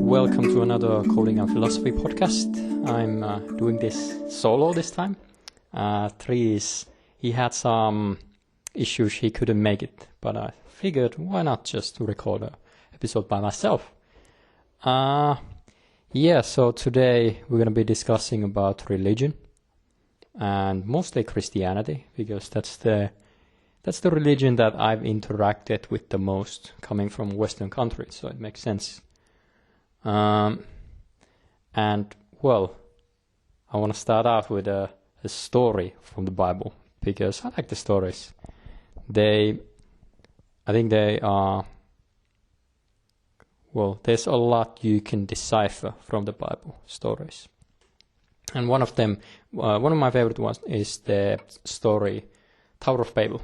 welcome to another Coding and Philosophy podcast. I'm doing this solo this time. He had some issues, he couldn't make it, but I figured why not just record an episode by myself. So today we're going to be discussing about religion and mostly Christianity, because that's the religion that I've interacted with the most, coming from Western countries, so it makes sense. I want to start off with a story from the Bible, because I like the stories. I think they are, there's a lot you can decipher from the Bible stories. And one of my favorite ones is the story Tower of Babel,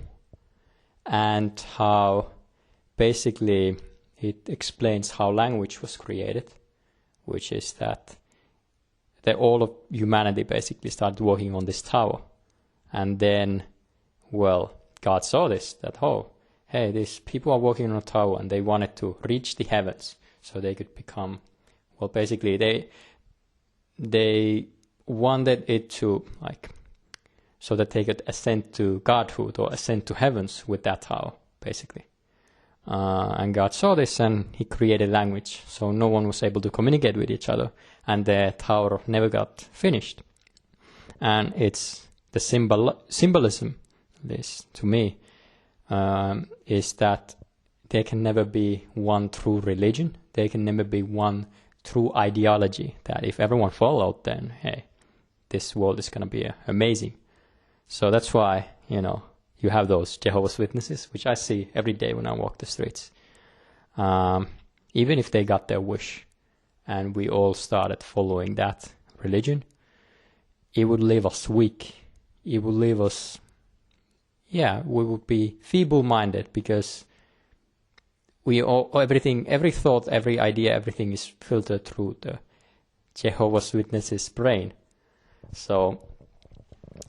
and how basically it explains how language was created, which is that all of humanity basically started working on this tower. And then, God saw this, that, these people are working on a tower and they wanted to reach the heavens so they could become, they wanted it to, so that they could ascend to godhood or ascend to heavens with that tower, basically. And God saw this and he created language, so no one was able to communicate with each other, and the tower never got finished. And it's the symbolism, this to me, is that there can never be one true religion, there can never be one true ideology, that if everyone followed, then this world is going to be amazing. So that's why, you have those Jehovah's Witnesses, which I see every day when I walk the streets. Even if they got their wish and we all started following that religion, it would leave us weak. It would leave us, we would be feeble-minded, because every thought, every idea, everything is filtered through the Jehovah's Witnesses' brain. So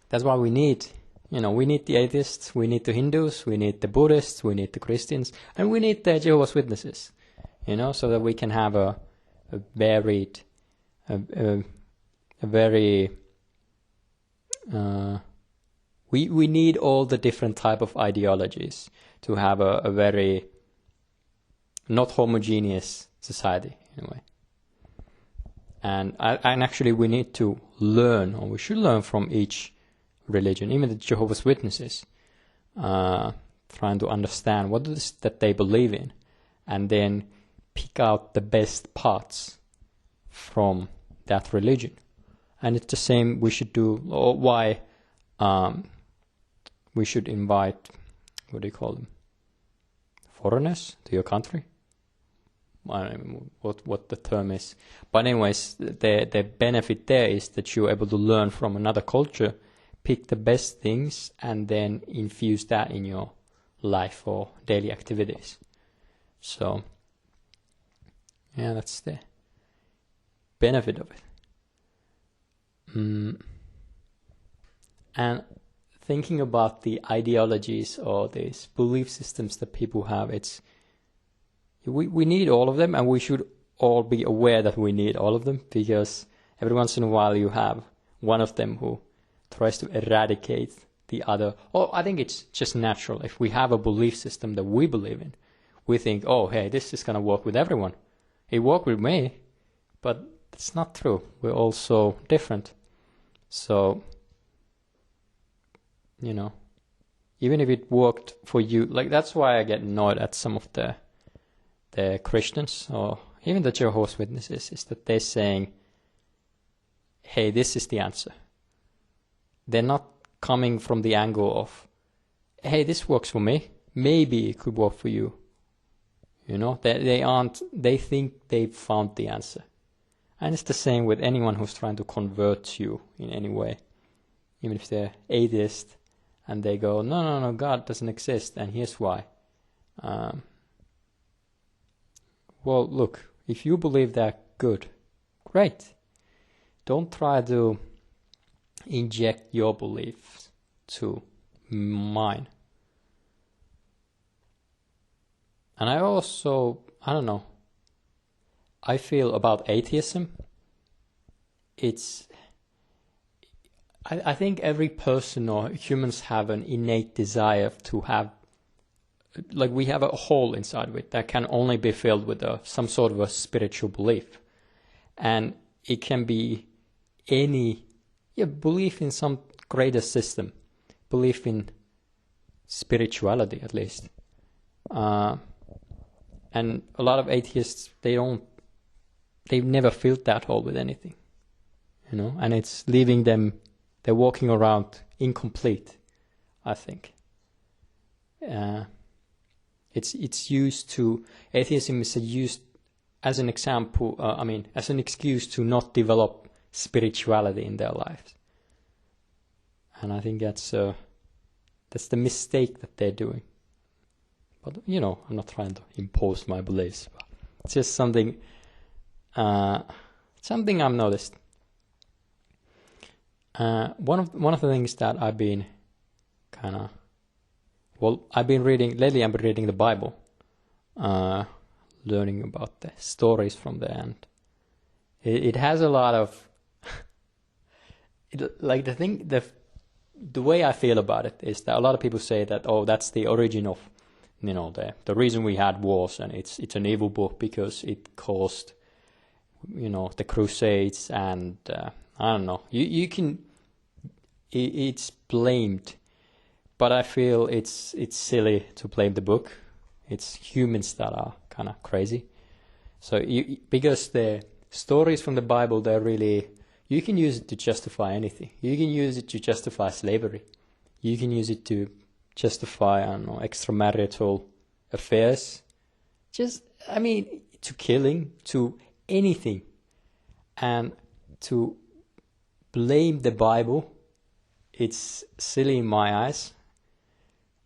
that's why we need the atheists, we need the Hindus, we need the Buddhists, we need the Christians, and we need the Jehovah's Witnesses, so that we can have a varied, we need all the different type of ideologies to have a very not homogeneous society, in a way. And actually we need to learn, or we should learn from each religion, even the Jehovah's Witnesses, trying to understand what it is that they believe in, and then pick out the best parts from that religion. And it's the same we should do, or why we should invite, foreigners to your country. I don't know what the term is, but anyways, the benefit there is that you're able to learn from another culture, pick the best things, and then infuse that in your life or daily activities. So that's the benefit of it. And thinking about the ideologies or these belief systems that people have, we need all of them, and we should all be aware that we need all of them, because every once in a while you have one of them who tries to eradicate the other. I think it's just natural. If we have a belief system that we believe in, we think, this is going to work with everyone. It worked with me, but it's not true. We're all so different. So, even if it worked for you, that's why I get annoyed at some of the Christians or even the Jehovah's Witnesses, is that they're saying, this is the answer. They're not coming from the angle of, this works for me, maybe it could work for you. They think they've found the answer. And it's the same with anyone who's trying to convert you in any way. Even if they're atheist and they go, no, God doesn't exist, and here's why. Look, if you believe that, good, great. Don't try to inject your beliefs to mine. And I also, I feel about atheism, I think every person or humans have an innate desire to have, like we have a hole inside of it that can only be filled with some sort of a spiritual belief. And it can be any belief in some greater system, belief in spirituality at least. And a lot of atheists, they've never filled that hole with anything, and it's leaving them, they're walking around incomplete, I think. It's used to, atheism is used as an example, as an excuse to not develop spirituality in their lives. And I think that's the mistake that they're doing. But, I'm not trying to impose my beliefs. But it's just something I've noticed. One of the things that I've been I've been reading the Bible, learning about the stories from there, and it has a lot of the way I feel about it is that a lot of people say that, that's the origin of the reason we had wars, and it's an evil book because it caused the Crusades, and I don't know, you can, it's blamed, but I feel it's silly to blame the book. It's humans that are kind of crazy. So because the stories from the Bible, they're really, you can use it to justify anything. You can use it to justify slavery. You can use it to justify, extramarital affairs. To killing, to anything. And to blame the Bible, it's silly in my eyes.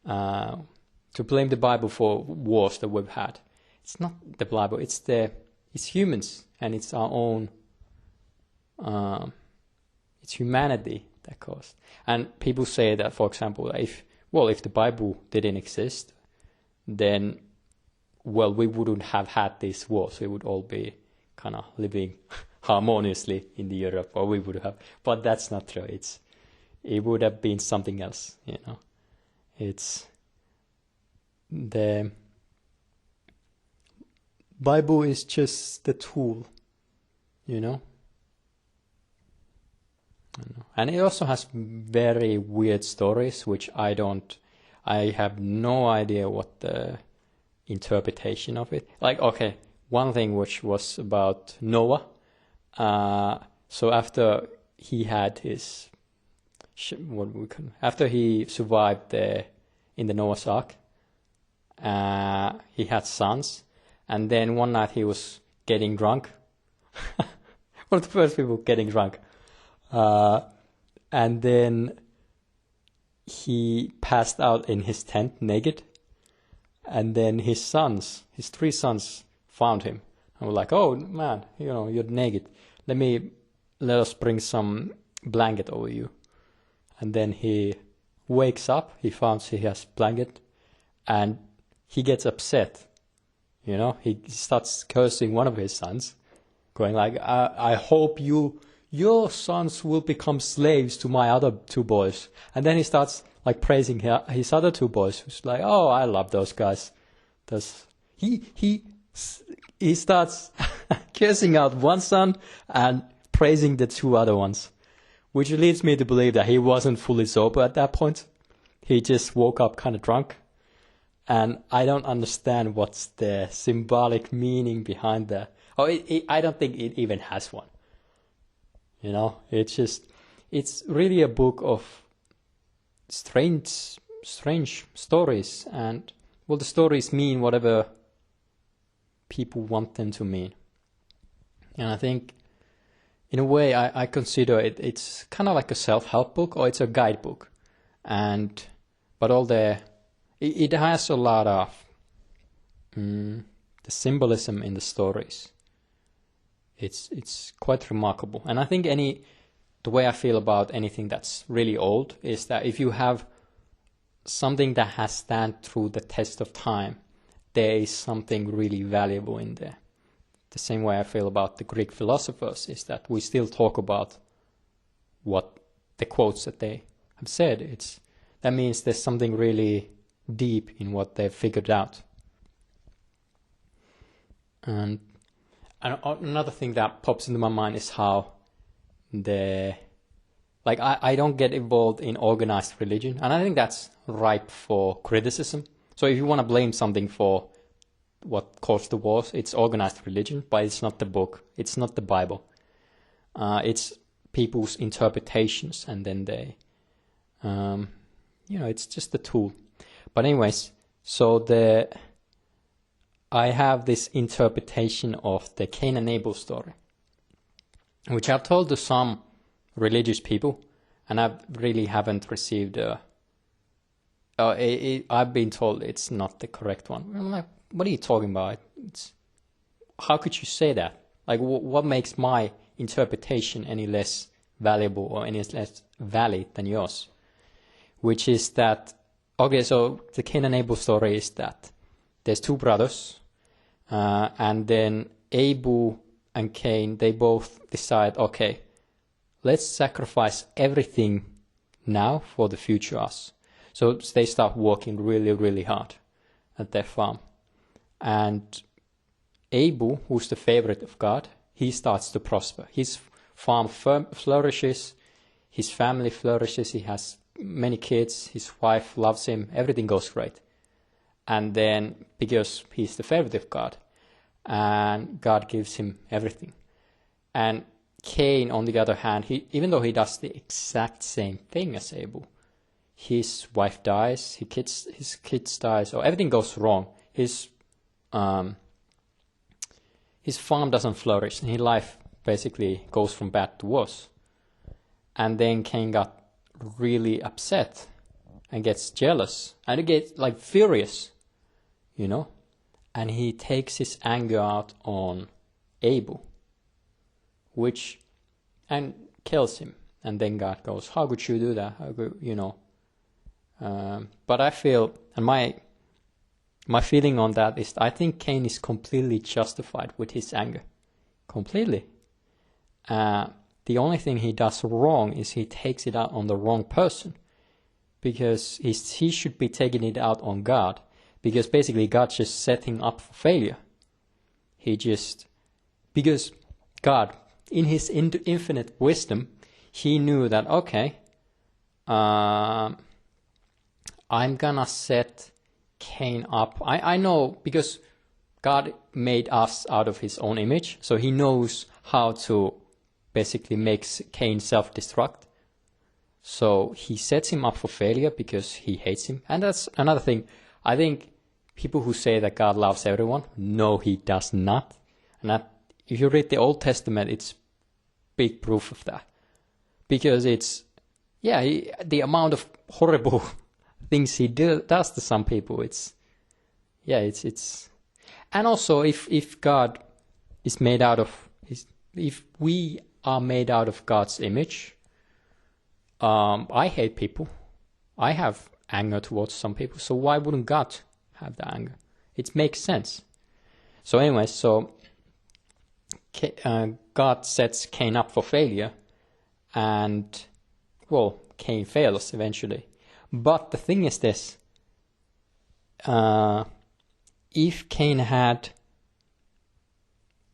To blame the Bible for wars that we've had. It's not the Bible, it's humans, and it's our own, it's humanity that caused. And people say that, for example, if the Bible didn't exist, then, we wouldn't have had these wars. We would all be kind of living harmoniously in the Europe, or we would have, but that's not true. It would have been something else, It's the Bible is just the tool, And it also has very weird stories, which I have no idea what the interpretation of it. One thing which was about Noah. So after he had his, after he survived in the Noah's Ark, he had sons, and then one night he was getting drunk. One of the first people getting drunk. And then he passed out in his tent naked, and then his 3 sons found him and were like, "Oh man, you're naked. Let us bring some blanket over you." And then he wakes up, he finds he has blanket, and he gets upset. He starts cursing one of his sons, going like, I hope your sons will become slaves to my other 2 boys. And then he starts praising his other 2 boys, who's like, "Oh, I love those guys." He starts cursing out one son and praising the 2 other ones, which leads me to believe that he wasn't fully sober at that point. He just woke up kind of drunk. And I don't understand what's the symbolic meaning behind that. I don't think it even has one. It's really a book of strange stories, and the stories mean whatever people want them to mean. And I think, in a way, I consider it's kind of like a self-help book, or it's a guidebook, but it has a lot of the symbolism in the stories. It's quite remarkable. And I think the way I feel about anything that's really old is that if you have something that has stand through the test of time, there is something really valuable in there. the same way I feel about the Greek philosophers, is that we still talk about what the quotes that they have said. That means there's something really deep in what they've figured out. And another thing that pops into my mind is how I don't get involved in organized religion, and I think that's ripe for criticism. So if you want to blame something for what caused the wars, it's organized religion, but it's not the book, it's not the Bible. It's people's interpretations, and then they, it's just a tool. But anyways, so I have this interpretation of the Cain and Abel story, which I've told to some religious people, and I really haven't received I've been told it's not the correct one. I'm like, what are you talking about? How could you say that? Like, what makes my interpretation any less valuable or any less valid than yours? Which is that, okay, so the Cain and Abel story is that there's two brothers, and then Abel and Cain, they both decide, okay, let's sacrifice everything now for the future us. So they start working really, really hard at their farm. And Abel, who's the favorite of God, he starts to prosper. His farm flourishes, his family flourishes, he has many kids, his wife loves him, everything goes great. And then, because he's the favorite of God, and God gives him everything. And Cain, on the other hand, even though he does the exact same thing as Abel, his wife dies, his kids dies, or everything goes wrong. His farm doesn't flourish, and his life basically goes from bad to worse. And then Cain got really upset and gets jealous, and he gets furious, and he takes his anger out on Abel, and kills him. And then God goes, how could you do that? How could, but I feel, and my feeling on that is, I think Cain is completely justified with his anger. Completely. The only thing he does wrong is he takes it out on the wrong person. Because he should be taking it out on God. Because basically God just set him up for failure. Because God, in his infinite wisdom, he knew that, okay, I'm gonna set Cain up. I know, because God made us out of his own image, so he knows how to basically make Cain self-destruct. So he sets him up for failure because he hates him. And that's another thing. I think people who say that God loves everyone, no, he does not. And if you read the Old Testament, it's big proof of that. Because the amount of horrible things he does to some people, and also if God is made out of if we are made out of God's image, I hate people. I have anger towards some people, so why wouldn't God have that anger? It makes sense. So anyway, God sets Cain up for failure, and Cain fails eventually. But the thing is this, if Cain had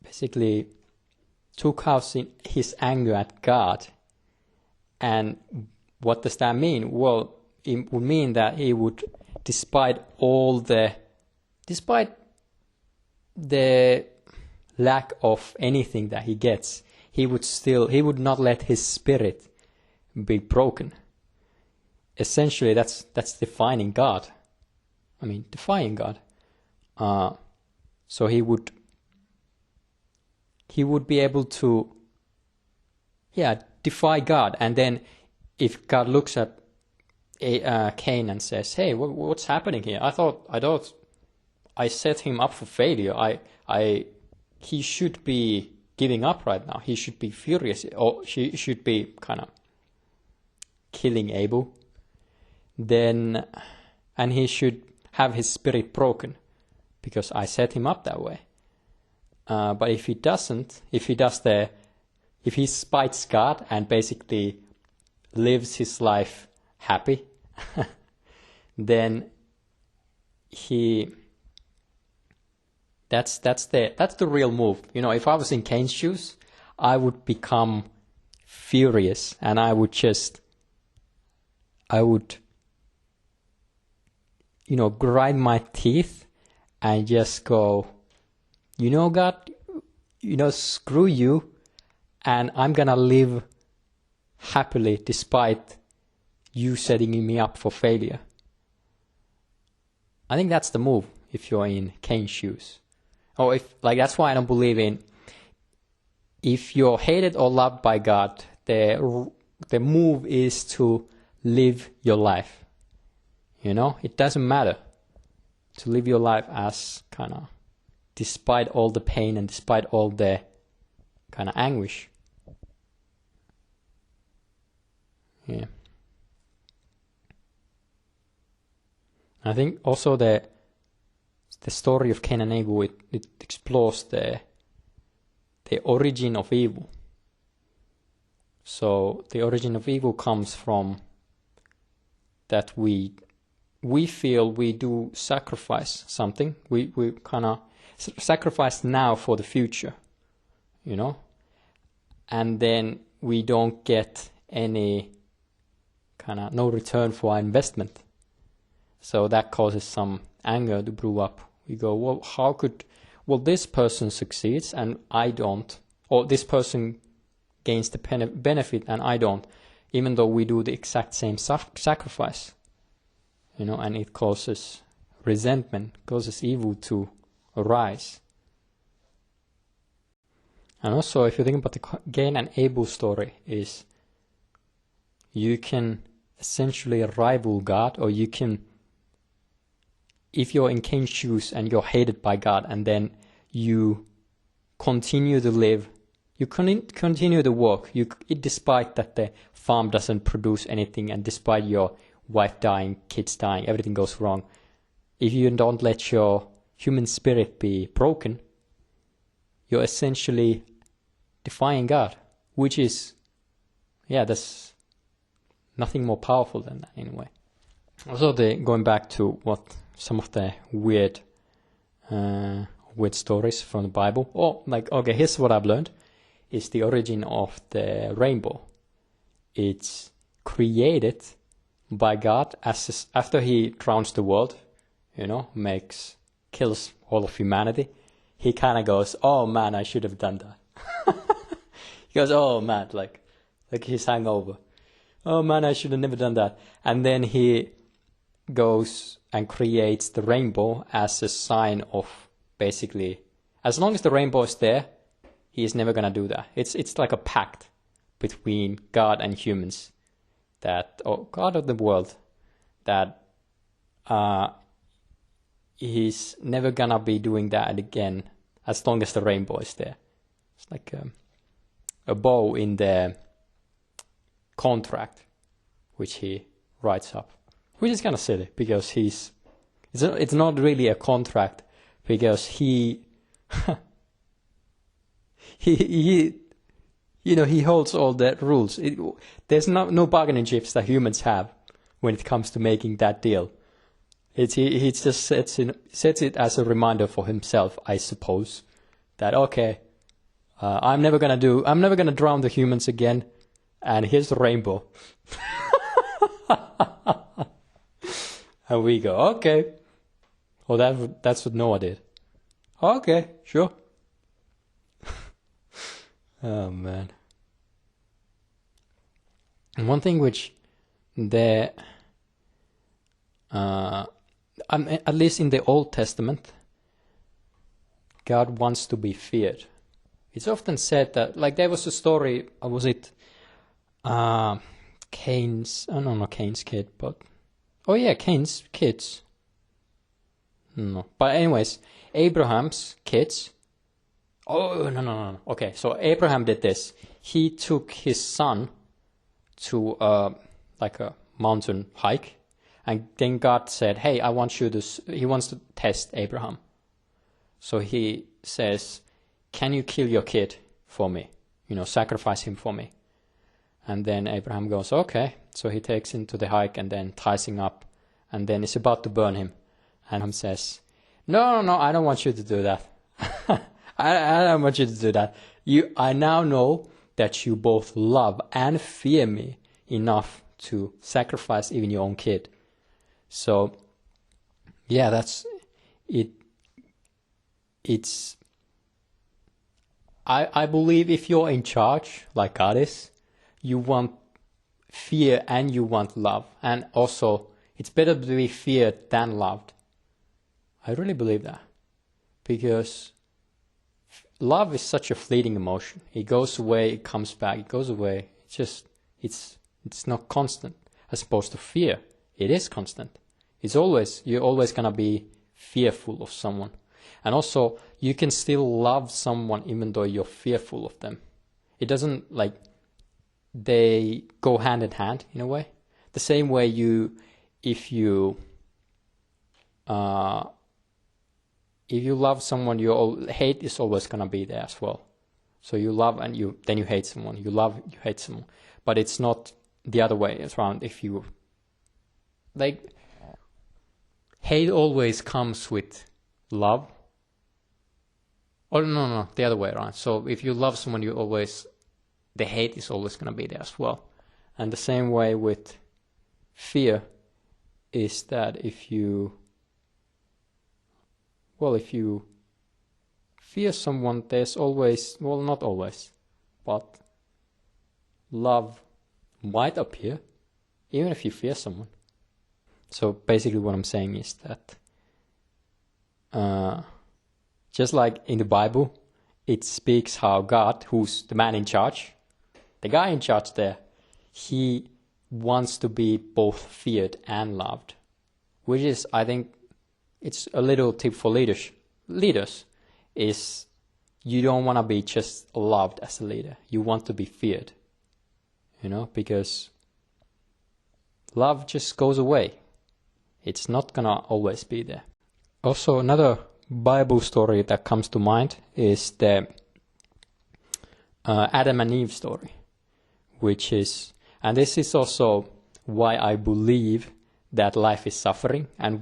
basically took out his anger at God, and what does that mean? Well, it would mean that he would, despite the lack of anything that he gets, he would not let his spirit be broken. Essentially, that's defying God. Defying God. So he would be able to, defy God. And then if God looks at Cain and says, "Hey, what's happening here? I thought I set him up for failure. He should be giving up right now. He should be furious, or he should be kind of killing Abel. And he should have his spirit broken because I set him up that way." But if he doesn't, if he spites God and basically lives his life happy, then that's the real move. You know, if I was in Cain's shoes, I would become furious, and I would grind my teeth and just go, God, screw you, and I'm gonna live happily despite you setting me up for failure. I think that's the move if you're in Cain's shoes. Or that's why I don't believe in, if you're hated or loved by God, the move is to live your life. It doesn't matter to live your life as kind of, despite all the pain and despite all the kind of anguish. Yeah. I think also the story of Cain and Abel, it explores the origin of evil. So the origin of evil comes from that we feel we do sacrifice something. We kind of sacrifice now for the future, and then we don't get any kind of no return for our investment. So that causes some anger to brew up. We go, well, this person succeeds and I don't, or this person gains the benefit and I don't, even though we do the exact same sacrifice, and it causes resentment, causes evil to arise. And also, if you think about the Cain and Abel story, is you can essentially rival God, or you can, if you're in Cain's shoes and you're hated by God, and then you continue to live, you continue to work, despite that the farm doesn't produce anything, and despite your wife dying, kids dying, everything goes wrong. If you don't let your human spirit be broken, you're essentially defying God, which is, there's nothing more powerful than that anyway. Also, going back to what some of the weird stories from the Bible. Here's what I've learned, is the origin of the rainbow. It's created by God after he drowns the world, kills all of humanity. He kind of goes, oh man, I should have done that. He goes, oh man, like he's hangover. Oh man, I should have never done that. And then he goes and creates the rainbow as a sign of, basically, as long as the rainbow is there, he is never going to do that. It's like a pact between God and humans, God of the world, that he's never going to be doing that again as long as the rainbow is there. It's like a bow in the contract which he writes up, which is kind of silly, because it's not really a contract, because he holds all the rules. There's no bargaining chips that humans have when it comes to making that deal. He just sets it as a reminder for himself, I suppose, that I'm never gonna drown the humans again, and here's the rainbow. And we go, okay. Well, that's what Noah did. Okay, sure. Oh man. And one thing which at least in the Old Testament, God wants to be feared. It's often said that, there was a story, was it Cain's, not Cain's kid, but, Cain's kids. No. But anyways, Abraham's kids. Oh, no. Okay, so Abraham did this. He took his son to a mountain hike, and then God said, hey, he wants to test Abraham. So he says, can you kill your kid for me? Sacrifice him for me. And then Abraham goes, okay. So he takes him to the hike and then ties him up and then is about to burn him. And Abraham says, no, I don't want you to do that. I don't want you to do that. I now know that you both love and fear me enough to sacrifice even your own kid. So, yeah, that's it. I believe if you're in charge, like God is, you want fear and you want love. And also, it's better to be feared than loved. I really believe that. Because love is such a fleeting emotion. It goes away, it comes back, it goes away. It's not constant. As opposed to fear, it is constant. You're always gonna be fearful of someone. And also, you can still love someone even though you're fearful of them. It doesn't, they go hand in hand in a way. The same way if you love someone, your hate is always gonna be there as well. So you love and then you hate someone. You love, you hate someone. But it's not the other way around. If you hate always comes with love. Or no, the other way around. So if you love someone, the hate is always going to be there as well. And the same way with fear is that if you fear someone, there's always, not always, but love might appear, even if you fear someone. So basically what I'm saying is that just like in the Bible, it speaks how God, who's the man in charge, the guy in charge there, he wants to be both feared and loved. Which is, I think, it's a little tip for leaders, is you don't want to be just loved as a leader. You want to be feared. Because love just goes away. It's not going to always be there. Also, another Bible story that comes to mind is the Adam and Eve story, and this is also why I believe that life is suffering, and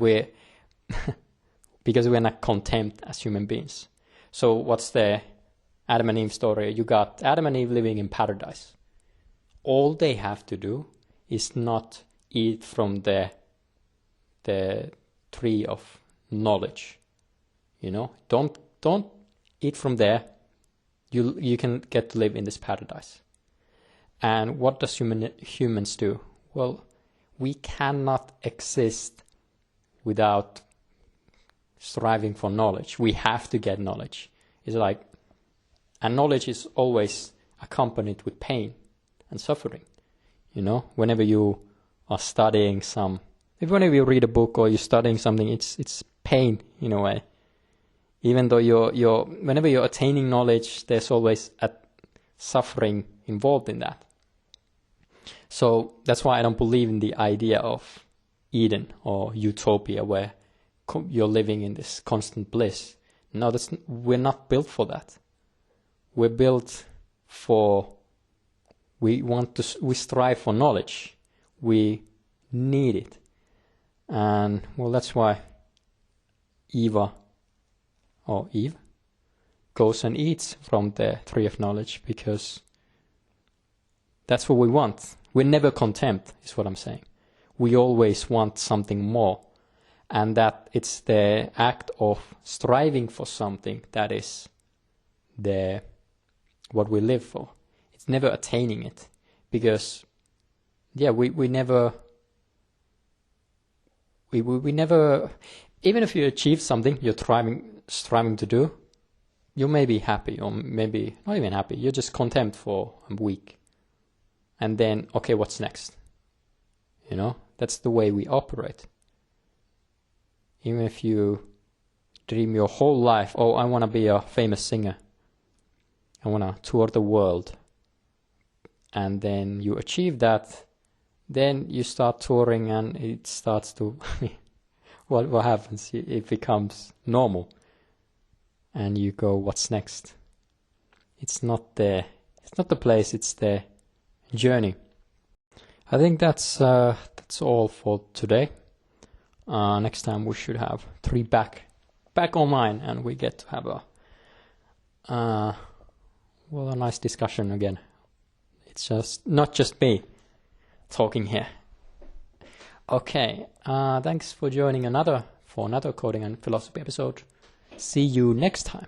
because we're not content as human beings. So what's the Adam and Eve story? You got Adam and Eve living in paradise. All they have to do is not eat from the tree of knowledge. Don't eat from there. You can get to live in this paradise. And what does humans do? Well, we cannot exist without striving for knowledge. We have to get knowledge. And knowledge is always accompanied with pain and suffering. Whenever you are studying whenever you read a book or you're studying something, it's pain in a way. Even though whenever you're attaining knowledge, there's always a suffering involved in that. So that's why I don't believe in the idea of Eden or utopia where you're living in this constant bliss. No, we're not built for that. We're built we strive for knowledge. We need it. And that's why Eve goes and eats from the tree of knowledge, because that's what we want. We're never content, is what I'm saying. We always want something more. And that it's the act of striving for something that is what we live for. It's never attaining it. Because, we never, even if you achieve something you're striving to do, you may be happy, or maybe not even happy. You're just content for a week. And then, okay, what's next? That's the way we operate. Even if you dream your whole life, I want to be a famous singer. I want to tour the world. And then you achieve that. Then you start touring and it starts to... what happens? It becomes normal. And you go, what's next? It's not the place, it's the journey. I think that's all for today. Next time we should have 3 back online, and we get to have a nice discussion again. It's just not just me talking here. Okay, thanks for joining another coding and philosophy episode. See you next time.